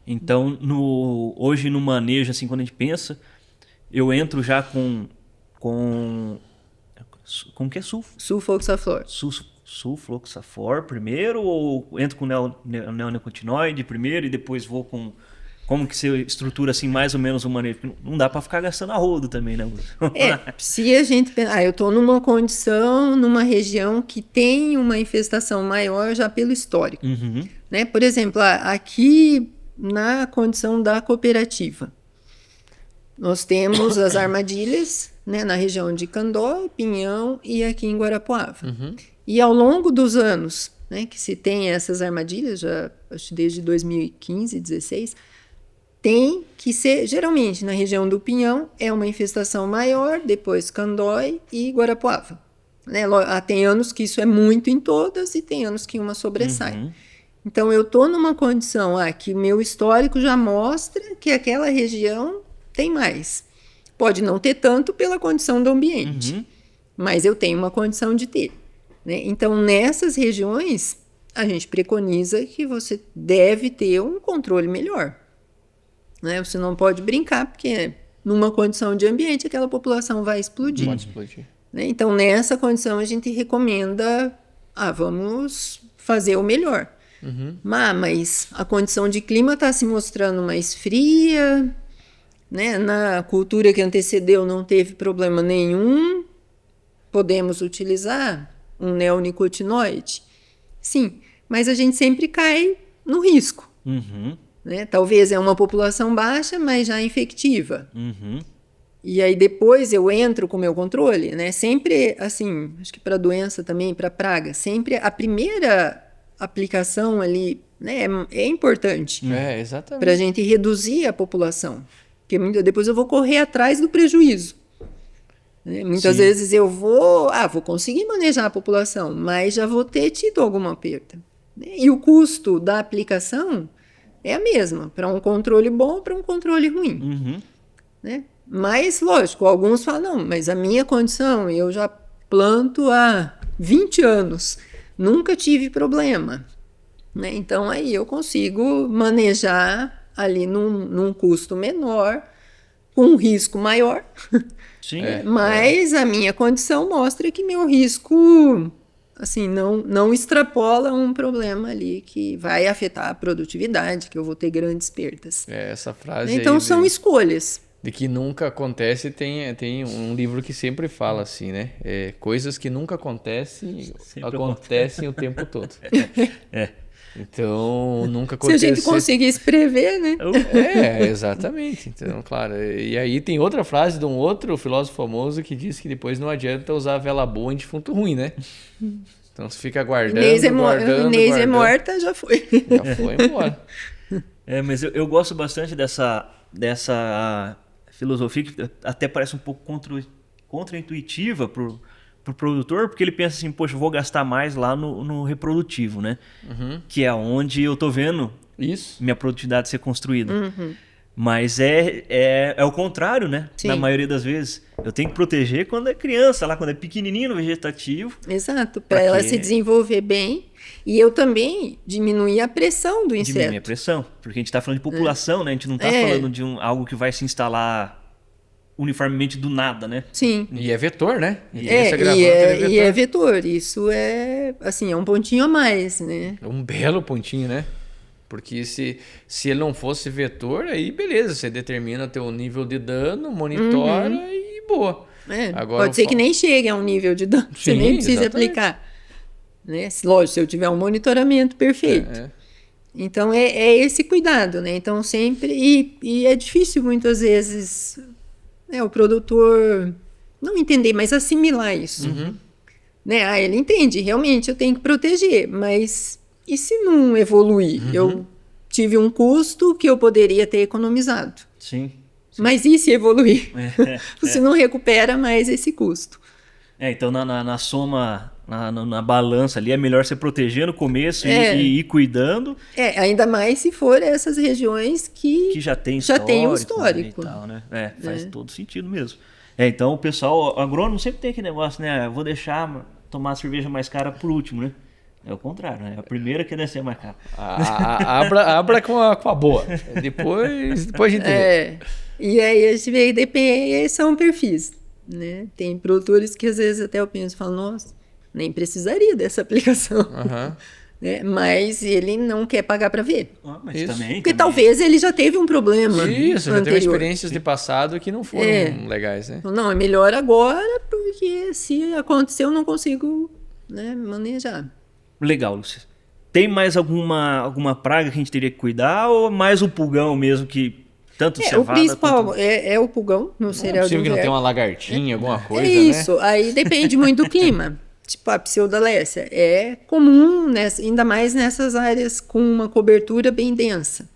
Então, hoje no manejo, assim, quando a gente pensa, eu entro já com que é Sulfoxaflor. Sulfoxaflor primeiro ou entro com neonicotinoide primeiro e depois vou com... Como que você estrutura assim mais ou menos o manejo? Não dá para ficar gastando a rodo também, né? Se a gente pensar, eu estou numa condição, numa região que tem uma infestação maior já pelo histórico. Né? Por exemplo, aqui na condição da cooperativa, nós temos as armadilhas, né, na região de Candó, Pinhão e aqui em Guarapuava. E ao longo dos anos, né, que se tem essas armadilhas, já acho desde 2015, 2016, tem que ser, geralmente, na região do Pinhão, é uma infestação maior, depois Candói e Guarapuava. Né? Tem anos que isso é muito em todas e tem anos que uma sobressai. Então, eu estou numa condição que meu histórico já mostra que aquela região tem mais. Pode não ter tanto pela condição do ambiente, mas eu tenho uma condição de ter. Né? Então, nessas regiões, a gente preconiza que você deve ter um controle melhor. Né? Você não pode brincar, porque numa condição de ambiente, aquela população vai explodir. Pode explodir. Né? Então, nessa condição, a gente recomenda, vamos fazer o melhor. Mas a condição de clima está se mostrando mais fria, né? Na cultura que antecedeu não teve problema nenhum, podemos utilizar um neonicotinoide? Sim, mas a gente sempre cai no risco. Né? Talvez é uma população baixa, mas já infectiva. E aí depois eu entro com o meu controle, né? Sempre, assim, acho que para doença também, para praga, sempre a primeira aplicação ali, né, é importante. Exatamente. Para a gente reduzir a população. Porque depois eu vou correr atrás do prejuízo. Né? Muitas vezes eu vou conseguir manejar a população, mas já vou ter tido alguma perda. Né? E o custo da aplicação é a mesma, para um controle bom ou para um controle ruim. Né? Mas, lógico, alguns falam, não, mas a minha condição, eu já planto há 20 anos, nunca tive problema. Né? Então, aí eu consigo manejar ali num custo menor, com um risco maior. Sim. Mas a minha condição mostra que meu risco... assim, não extrapola um problema ali que vai afetar a produtividade, que eu vou ter grandes perdas. Essa frase então são escolhas. De que nunca acontece, tem um livro que sempre fala assim, né? Coisas que nunca acontecem o tempo todo. Então, nunca acontece. Se a gente conseguisse prever, né? Exatamente. Então, claro. E aí tem outra frase de um outro filósofo famoso que diz que depois não adianta usar vela boa em defunto ruim, né? Então você fica guardando, Inês é morta, já foi. Já foi embora. Mas eu gosto bastante dessa filosofia que até parece um pouco contra-intuitiva pro produtor, porque ele pensa assim, poxa, eu vou gastar mais lá no reprodutivo, né? Que é onde eu tô vendo Isso. minha produtividade ser construída. Mas é o contrário, né? Sim. Na maioria das vezes. Eu tenho que proteger quando é criança, lá quando é pequenininho no vegetativo. Exato, para ela se desenvolver bem. E eu também diminuir a pressão do inseto. Diminuir a pressão. Porque a gente está falando de população, né? A gente não está falando de algo que vai se instalar uniformemente do nada, né? Sim. E é vetor, né? E é vetor. Isso é, assim, é um pontinho a mais, né? Um belo pontinho, né? Porque se ele não fosse vetor, aí beleza, você determina teu nível de dano, monitora e boa. Agora, pode ser que nem chegue a um nível de dano, você nem precisa aplicar. Né? Lógico, se eu tiver um monitoramento perfeito. Então, é esse cuidado, né? Então, sempre... E é difícil, muitas vezes, o produtor não entender, mas assimilar isso. Né? Ele entende, realmente, eu tenho que proteger, mas... E se não evoluir? Eu tive um custo que eu poderia ter economizado. Sim. Mas e se evoluir? Você não recupera mais esse custo. Então na soma, na balança ali, é melhor você proteger no começo e ir cuidando. Ainda mais se for essas regiões que já tem um histórico. Né, e tal, né? Faz todo sentido mesmo. Então o pessoal, o agrônomo sempre tem aquele negócio, né? Eu vou deixar tomar a cerveja mais cara por último, né? É o contrário, né? A primeira que deve ser mais cara. Abra com a boa. Depois a gente vê. E aí a gente vê, depende, são perfis, né? Tem produtores que às vezes até eu penso, falo, nossa, nem precisaria dessa aplicação. Né? Mas ele não quer pagar para ver. Mas também, porque talvez ele já teve um problema. Isso, já teve experiências de passado que não foram legais, né? Não, é melhor agora, porque se acontecer eu não consigo, né, manejar. Legal, Lúcia. Tem mais alguma praga que a gente teria que cuidar ou mais o pulgão mesmo que tanto cevada... O principal é o pulgão no cereal do inverno. Não é possível que não tenha uma lagartinha, alguma coisa, né? Isso, aí depende muito do clima. Tipo a pseudalécia. É comum, ainda mais nessas áreas com uma cobertura bem densa.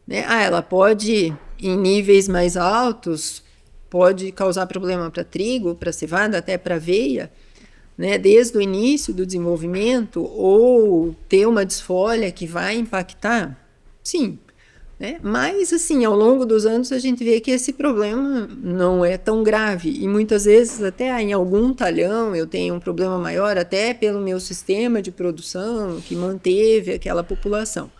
Né? Ela pode, em níveis mais altos, pode causar problema para trigo, para cevada, até para aveia, né, desde o início do desenvolvimento, ou ter uma desfolha que vai impactar, sim. Né? Mas, assim, ao longo dos anos a gente vê que esse problema não é tão grave. E muitas vezes, até em algum talhão, eu tenho um problema maior, até pelo meu sistema de produção, que manteve aquela população.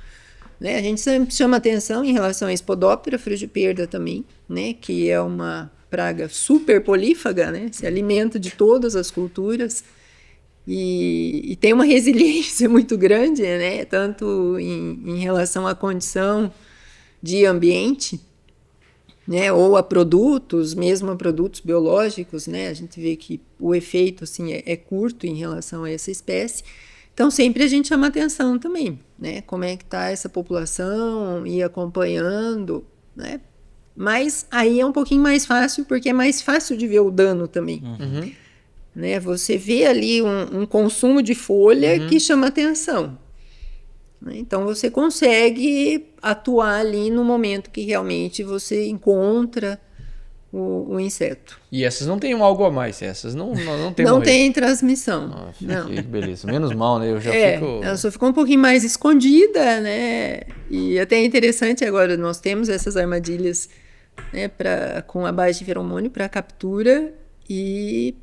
Né? A gente sempre chama atenção em relação à Spodoptera frugiperda também, né, que é uma praga super polífaga, né? Se alimenta de todas as culturas e tem uma resiliência muito grande, né? Tanto em relação à condição de ambiente, né? Ou a produtos, mesmo a produtos biológicos, né? A gente vê que o efeito assim, é curto em relação a essa espécie. Então, sempre a gente chama atenção também, né? Como é que está essa população, ir acompanhando, né? Mas aí é um pouquinho mais fácil, porque é mais fácil de ver o dano também. Né? Você vê ali um consumo de folha que chama atenção. Né? Então, você consegue atuar ali no momento que realmente você encontra o inseto. E essas não tem algo a mais, essas não tem Não tem transmissão. Nossa, não. Que beleza. Menos mal, né? Eu já fico... Ela só ficou um pouquinho mais escondida, né? E até é interessante agora, nós temos essas armadilhas, né, com a base de feromônio para captura e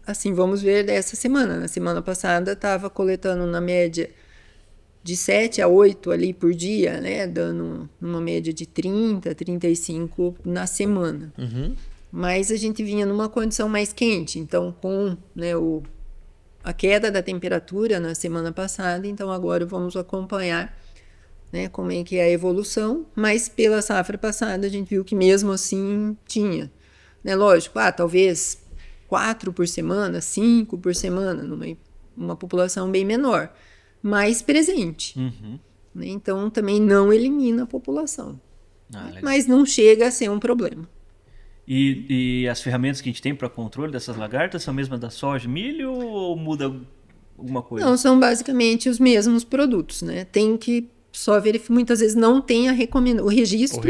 assim, vamos ver dessa semana. Na semana passada estava coletando na média de 7 a 8 ali por dia, né, dando uma média de 30, 35 na semana. Mas a gente vinha numa condição mais quente, então com, né, a queda da temperatura na semana passada, então agora vamos acompanhar, né, como é que é a evolução, mas pela safra passada a gente viu que mesmo assim tinha, né, lógico, talvez 4 por semana, 5 por semana, numa população bem menor, mais presente, né, então também não elimina a população, mas não chega a ser um problema. E as ferramentas que a gente tem para controle dessas lagartas são as mesmas da soja e milho ou muda alguma coisa? Não, são basicamente os mesmos produtos, né, tem que muitas vezes não tem o registro,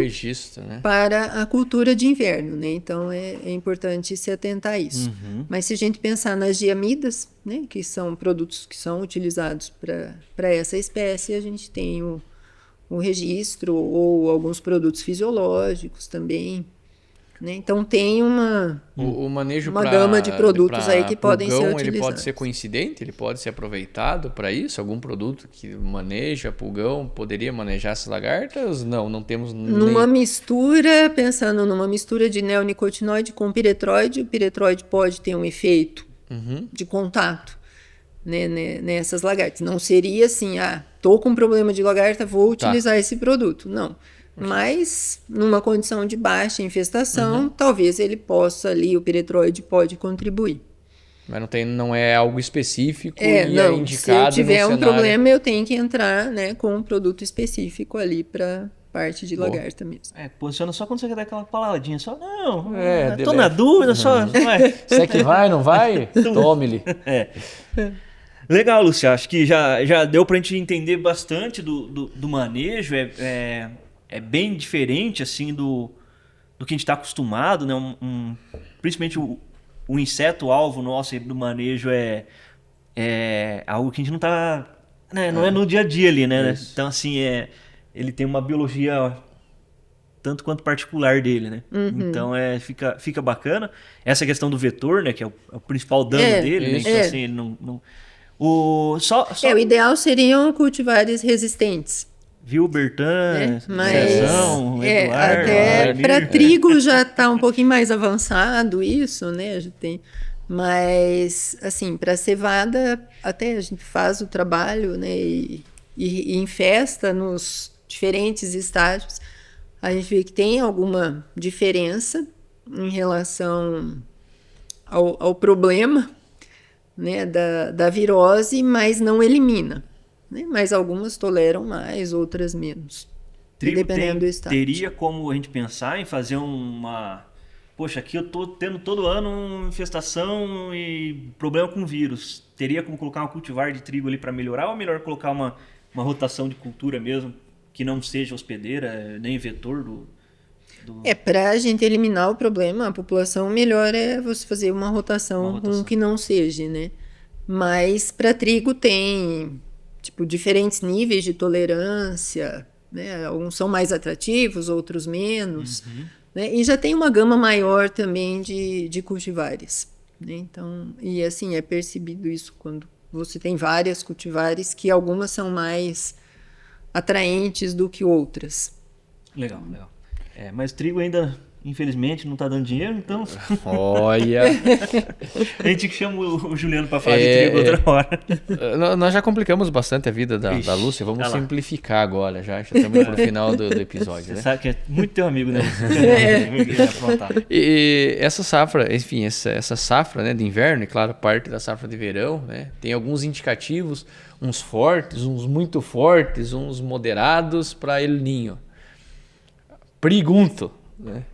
né? para a cultura de inverno, né? Então é importante se atentar a isso. Mas se a gente pensar nas diamidas, né, que são produtos que são utilizados para essa espécie, a gente tem o registro ou alguns produtos fisiológicos também. Né? Então tem uma gama de produtos aí que podem ser utilizados. Ele pode ser coincidente, ele pode ser aproveitado para isso? Algum produto que maneja pulgão poderia manejar essas lagartas? Não temos Pensando numa mistura de neonicotinoide com piretroide, o piretroide pode ter um efeito de contato, né, nessas lagartas. Não seria assim, tô com um problema de lagarta, vou utilizar esse produto. Não. Mas, numa condição de baixa infestação, talvez ele possa ali, o piretroide pode contribuir. Mas não é algo específico é indicado. Se eu tiver um problema, eu tenho que entrar, né, com um produto específico ali para parte de lagarta mesmo. Posiciona só quando você quer dar aquela palavradinha. Só, tô na dúvida, só... Você que vai, não vai? Tome-lhe. Legal, Lúcia. Acho que já deu pra gente entender bastante do manejo. É bem diferente assim do que a gente está acostumado, né? Principalmente o inseto alvo nosso aí do manejo é algo que a gente não está, né? Não é no dia a dia ali, né? Isso. Então assim ele tem uma biologia tanto quanto particular dele, né? Então fica bacana essa questão do vetor, né? Que é o principal dano dele, né? Então assim ele não o ideal seriam cultivares resistentes. Viu, Bertan, Eduardo, até para trigo já está um pouquinho mais avançado isso, né? Mas, assim, para cevada, até a gente faz o trabalho, né? E infesta nos diferentes estágios. A gente vê que tem alguma diferença em relação ao problema, né? Da virose, mas não elimina. Né? Mas algumas toleram mais, outras menos. Dependendo do estado. Teria como a gente pensar em fazer Poxa, aqui eu tô tendo todo ano uma infestação e problema com vírus. Teria como colocar uma cultivar de trigo ali para melhorar ou é melhor colocar uma rotação de cultura mesmo, que não seja hospedeira, nem vetor do... Para a gente eliminar o problema, a população, melhor é você fazer uma rotação com que não seja, né? Mas para trigo tem... diferentes níveis de tolerância, né? Alguns são mais atrativos, outros menos, né? E já tem uma gama maior também de cultivares, né? Então, e assim, é percebido isso quando você tem várias cultivares, que algumas são mais atraentes do que outras. Legal. Mas trigo ainda... Infelizmente não tá dando dinheiro, então... Olha... A gente chama o Juliano para falar de trigo outra hora. Nós já complicamos bastante a vida da Lúcia, vamos simplificar agora, já estamos pro final do episódio, né? Sabe que é muito teu amigo, né? E essa safra, enfim, essa safra, né, de inverno, e claro, parte da safra de verão, né, tem alguns indicativos, uns fortes, uns muito fortes, uns moderados para El Niño. Pergunto, né?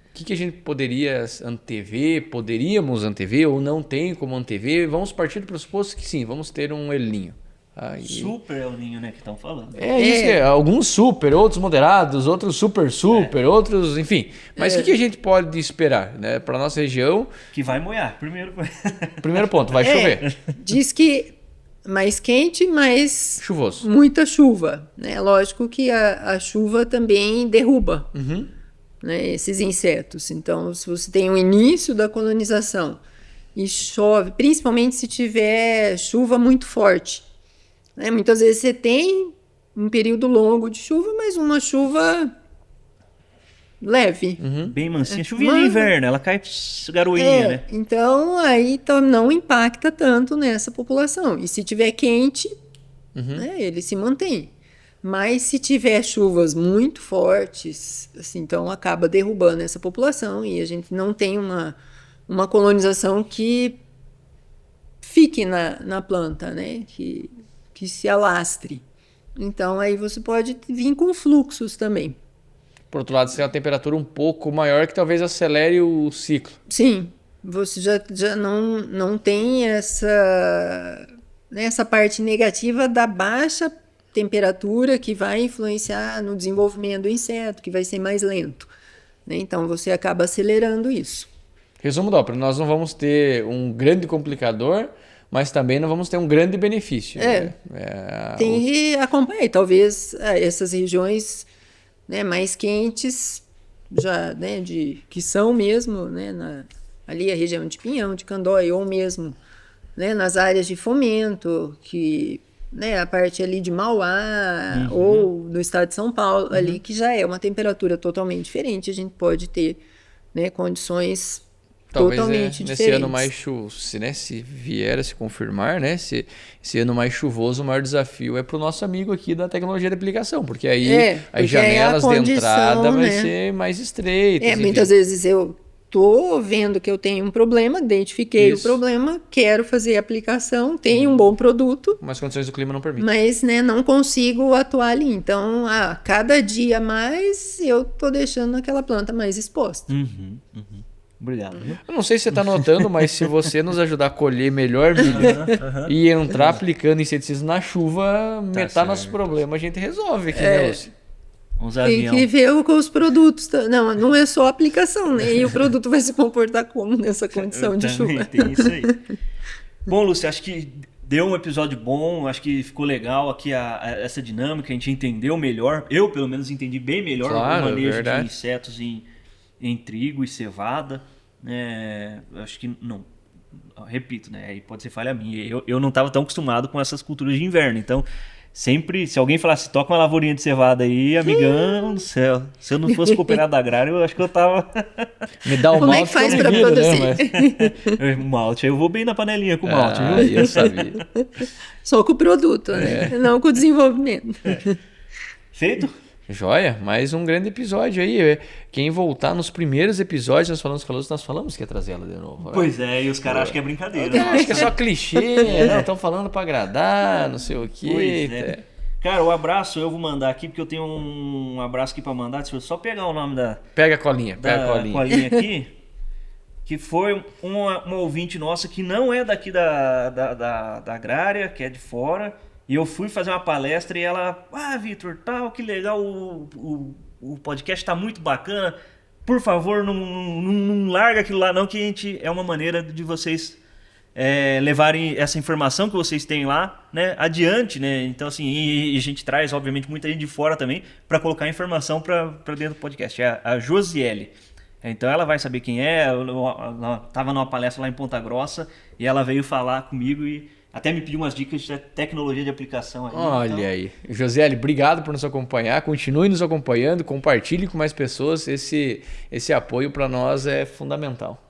O que a gente poderíamos antever ou não tem como antever? Vamos partir do pressuposto que sim, vamos ter um El Niño. Super El Niño, né, que estão falando. Alguns super, outros moderados, outros super, outros, enfim. Mas o que a gente pode esperar, né, para nossa região? Que vai molhar, primeiro ponto, vai chover. Diz que mais quente, mais chuvoso. Muita chuva, né? Lógico que a chuva também derruba, né, esses insetos. Então, se você tem o início da colonização e chove, principalmente se tiver chuva muito forte, né? Muitas vezes você tem um período longo de chuva, mas uma chuva leve. Bem mansinha. Chuvinha de inverno, ela cai garoinha, né? Então, aí não impacta tanto nessa população. E se tiver quente, né, ele se mantém. Mas se tiver chuvas muito fortes, assim, então acaba derrubando essa população e a gente não tem uma colonização que fique na planta, né? Que se alastre. Então, aí você pode vir com fluxos também. Por outro lado, se tem uma temperatura um pouco maior que talvez acelere o ciclo. Sim, você já não tem essa parte negativa da baixa temperatura que vai influenciar no desenvolvimento do inseto, que vai ser mais lento, né? Então você acaba acelerando isso. Resumo da ópera, nós não vamos ter um grande complicador, mas também não vamos ter um grande benefício. Né? Tem que acompanhar. Talvez essas regiões, né, mais quentes, já, né, que são mesmo, né, ali a região de Pinhão, de Candói, ou mesmo, né, nas áreas de Fomento, que, né, a parte ali de Mauá, ou no estado de São Paulo, ali, que já é uma temperatura totalmente diferente, a gente pode ter, né, condições talvez totalmente nesse diferentes. ano mais chuvoso, né, se vier a se confirmar, né, esse ano mais chuvoso, o maior desafio é para o nosso amigo aqui da tecnologia de aplicação, porque aí as janelas de entrada vai ser mais estreitas. Muitas vezes eu tô vendo que eu tenho um problema, identifiquei o problema, quero fazer a aplicação, tenho um bom produto. Mas as condições do clima não permitem. Mas, né, não consigo atuar ali. Então, cada dia mais, eu tô deixando aquela planta mais exposta. Obrigado. Eu não sei se você está notando, mas se você nos ajudar a colher melhor milho e entrar aplicando inseticidas na chuva, metade nossos problemas a gente resolve aqui, né, Lúcia? Tem que ver com os produtos. Não é só a aplicação, né? E o produto vai se comportar como nessa condição de chuva. Tem isso aí. Bom, Lúcia, acho que deu um episódio bom, acho que ficou legal aqui essa dinâmica, a gente entendeu melhor, eu pelo menos entendi bem melhor o manejo de insetos em trigo e cevada. Acho que não, repito, né? Aí pode ser falha minha. Eu não estava tão acostumado com essas culturas de inverno, então sempre, se alguém falasse, toca uma lavourinha de cevada aí, amigão do céu, se eu não fosse cooperado agrário, eu acho que eu tava... Me dá o Como malte, é que faz para produzir? Né? Malte, eu vou bem na panelinha com malte, viu? Eu sabia. Só com o produto, né? Não com o desenvolvimento. Feito? Joia, mais um grande episódio aí. Quem voltar nos primeiros episódios, nós falamos que ia trazer ela de novo. Né? Pois é, e os caras acham que é brincadeira. Né? Acho que é só clichê, não, estão falando para agradar, não sei o quê. Pois é. Cara, o abraço eu vou mandar aqui, porque eu tenho um abraço aqui para mandar. Deixa eu só pegar o nome da... Pega a colinha, colinha aqui. Que foi uma ouvinte nossa que não é daqui da agrária, que é de fora. E eu fui fazer uma palestra e ela... Vitor, tal, que legal, o podcast tá muito bacana. Por favor, não larga aquilo lá não, que é uma maneira de vocês levarem essa informação que vocês têm lá, né, adiante, né? Então, assim, e a gente traz, obviamente, muita gente de fora também para colocar informação para dentro do podcast. É a Josiele. Então ela vai saber quem é. Ela estava numa palestra lá em Ponta Grossa e ela veio falar comigo e até me pediu umas dicas de tecnologia de aplicação aí. Olha aí. Josiele, obrigado por nos acompanhar. Continue nos acompanhando, compartilhe com mais pessoas. Esse apoio para nós é fundamental.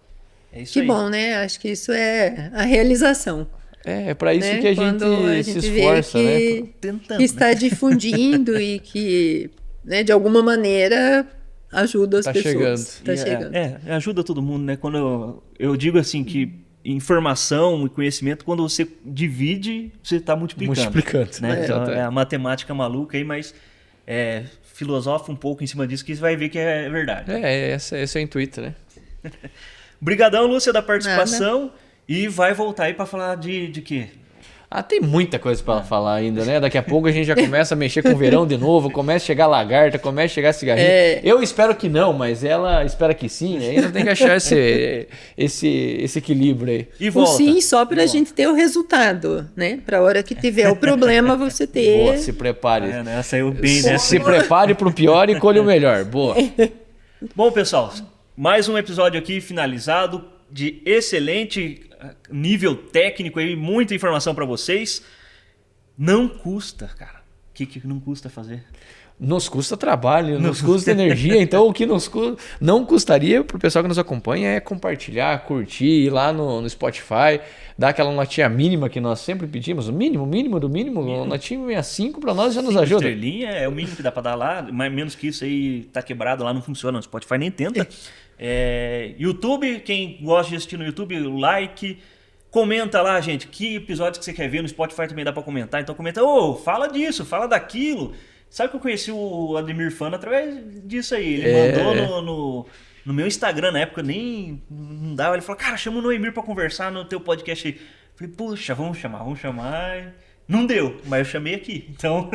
É isso que aí. Bom, né? Acho que isso é a realização. É para isso, né? Que a gente se esforça, né? Tentando, que está difundindo e que, né, de alguma maneira ajuda as pessoas. Chegando. Tá chegando. Ajuda todo mundo, né? Quando eu digo assim que informação e conhecimento, quando você divide, você está multiplicando. Né? Então, é a matemática maluca aí, mas filosofa um pouco em cima disso que você vai ver que é verdade. Esse é o intuito, né? Obrigadão, Lúcia, da participação. E vai voltar aí para falar de quê? Tem muita coisa para falar ainda, né? Daqui a pouco a gente já começa a mexer com o verão de novo, começa a chegar lagarta, começa a chegar cigarrinho. Eu espero que não, mas ela espera que sim. Ainda tem que achar esse equilíbrio aí. E volta. Sim, só para a gente ter o resultado, né? Para a hora que tiver o problema, você ter... Boa, se prepare. Né? Saiu bem, né? Se prepare para o pior e colhe o melhor. Boa. Bom, pessoal, mais um episódio aqui finalizado de excelente nível técnico aí, muita informação para vocês. Não custa, cara. O que não custa fazer? Nos custa trabalho, nos custa energia. Então, o que não custaria para o pessoal que nos acompanha é compartilhar, curtir, ir lá no Spotify, dar aquela notinha mínima que nós sempre pedimos. O mínimo do mínimo. Notinha 5 para nós já nos ajuda. Estrelinha é o mínimo que dá para dar lá, mas menos que isso aí tá quebrado lá, não funciona. O Spotify nem tenta. YouTube, quem gosta de assistir no YouTube, like. Comenta lá, gente, que episódios que você quer ver. No Spotify também dá para comentar. Então comenta, fala disso, fala daquilo. Sabe que eu conheci o Ademir Fano através disso aí. Ele mandou no meu Instagram, na época nem não dava. Ele falou, cara, chama o Noemir pra conversar no teu podcast aí. Falei, puxa, vamos chamar. Não deu, mas eu chamei aqui. Então,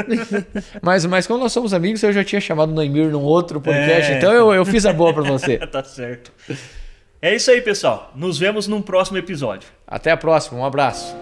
Mas como nós somos amigos, eu já tinha chamado o Noemir num outro podcast, então eu fiz a boa pra você. tá certo. É isso aí, pessoal. Nos vemos num próximo episódio. Até a próxima, um abraço.